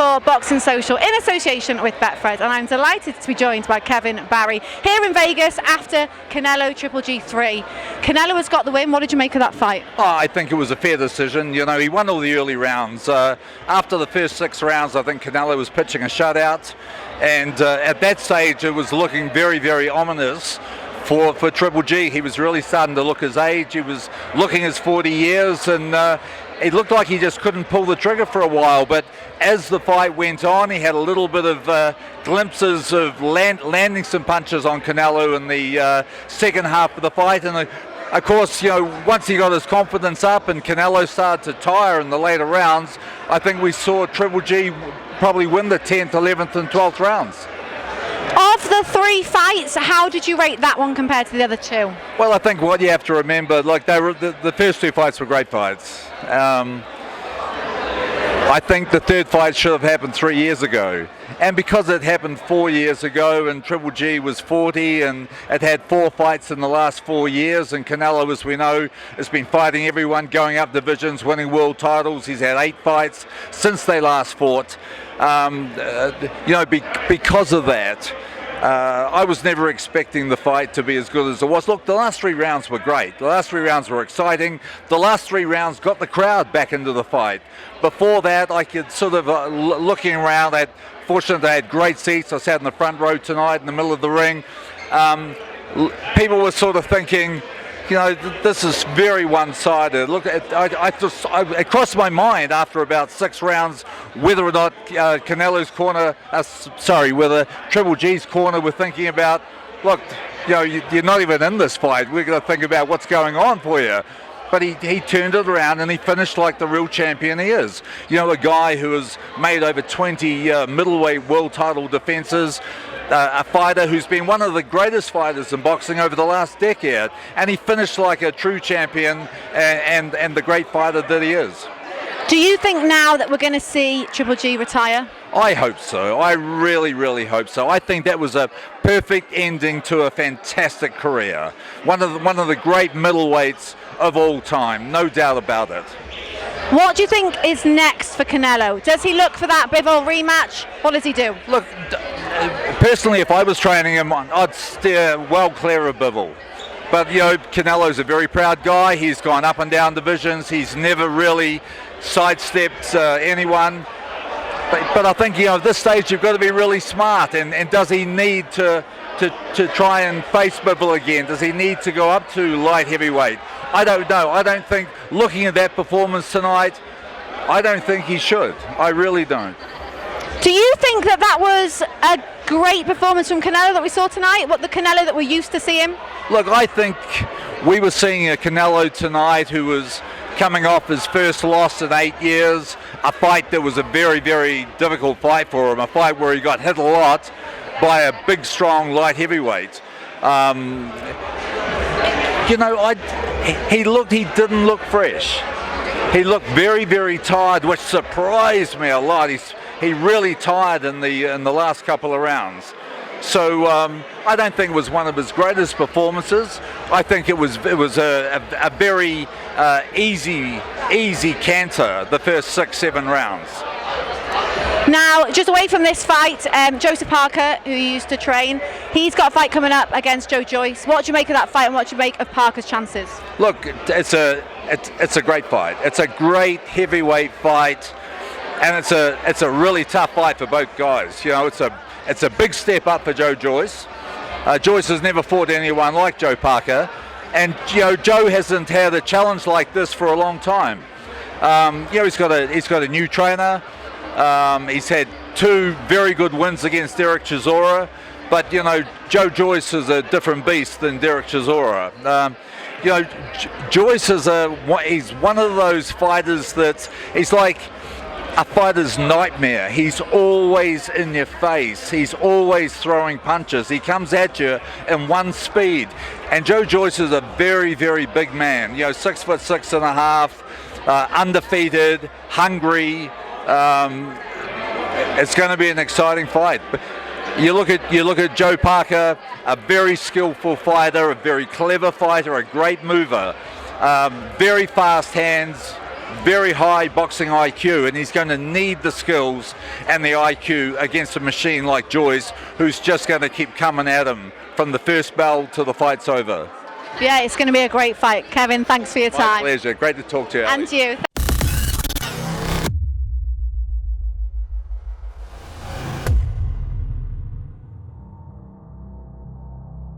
for Boxing Social in association with Betfred, and I'm delighted to be joined by Kevin Barry here in Vegas after Canelo Triple G3. Canelo has got the win. What did you make of that fight? Oh, I think it was a fair decision. You know, he won all the early rounds. After the first 6 rounds, I think Canelo was pitching a shutout, and at that stage it was looking very, very ominous for Triple G. He was really starting to look his age. He was looking his 40 years, and it looked like he just couldn't pull the trigger for a while. But as the fight went on, he had a little bit of glimpses of landing some punches on Canelo in the second half of the fight. And of course, you know, once he got his confidence up and Canelo started to tire in the later rounds, I think we saw Triple G probably win the 10th, 11th and 12th rounds. Of the 3 fights, how did you rate that one compared to the other 2? Well, I think what you have to remember, like they were, the first 2 fights were great fights. I think the third fight should have happened 3 years ago. And because it happened 4 years ago and Triple G was 40 and it had 4 fights in the last 4 years, and Canelo, as we know, has been fighting everyone, going up divisions, winning world titles. He's had 8 fights since they last fought. You know, because of that, I was never expecting the fight to be as good as it was. Look, the last 3 rounds were great. The last 3 rounds were exciting. The last 3 rounds got the crowd back into the fight. Before that, I could sort of, looking around, fortunately they had great seats. I sat in the front row tonight in the middle of the ring. People were sort of thinking, you know, this is very one-sided. Look, it crossed my mind after about 6 rounds whether or not Canelo's corner, whether Triple G's corner were thinking about, look, you know, you're not even in this fight. We're going to think about what's going on for you. But he turned it around and he finished like the real champion he is. You know, a guy who has made over 20 middleweight world title defenses, a fighter who's been one of the greatest fighters in boxing over the last decade, and he finished like a true champion and the great fighter that he is. Do you think now that we're going to see Triple G retire? I hope so. I really, really hope so. I think that was a perfect ending to a fantastic career. One of the great middleweights of all time, no doubt about it. What do you think is next for Canelo? Does he look for that Bivol rematch? What does he do? Look, personally, if I was training him, I'd steer well clear of Bivol. But, you know, Canelo's a very proud guy. He's gone up and down divisions. He's never really sidestepped anyone. But I think, you know, at this stage you've got to be really smart. And does he need to try and face Bivol again? Does he need to go up to light heavyweight? I don't know. I don't think, looking at that performance tonight, I don't think he should. I really don't. Do you think that was a great performance from Canelo that we saw tonight? What, the Canelo that we're used to seeing? Look, I think we were seeing a Canelo tonight who was coming off his first loss in 8 years, a fight that was a very, very difficult fight for him, a fight where he got hit a lot by a big, strong light heavyweight. You know, he didn't look fresh. He looked very, very tired, which surprised me a lot. He really tired in the last couple of rounds. So I don't think it was one of his greatest performances. I think it was a very easy canter the first 6-7 rounds. Now, just away from this fight, Joseph Parker, who you used to train, he's got a fight coming up against Joe Joyce. What do you make of that fight, and what do you make of Parker's chances? Look, it's a great fight. It's a great heavyweight fight, and it's a really tough fight for both guys. You know, it's a big step up for Joe Joyce. Joyce has never fought anyone like Joe Parker, and you know, Joe hasn't had a challenge like this for a long time. You know, he's got a new trainer. He's had 2 very good wins against Derek Chisora, but you know, Joe Joyce is a different beast than Derek Chisora. You know, Joyce he's one of those fighters he's like a fighter's nightmare. He's always in your face. He's always throwing punches. He comes at you in one speed. And Joe Joyce is a very, very big man. You know, 6'6.5", undefeated, hungry. It's going to be an exciting fight. You look at Joe Parker, a very skillful fighter, a very clever fighter, a great mover, very fast hands, very high boxing IQ, and he's going to need the skills and the IQ against a machine like Joyce, who's just going to keep coming at him from the first bell till the fight's over. Yeah, it's going to be a great fight. Kevin, thanks for your time. My pleasure. Great to talk to you, And Alex. you.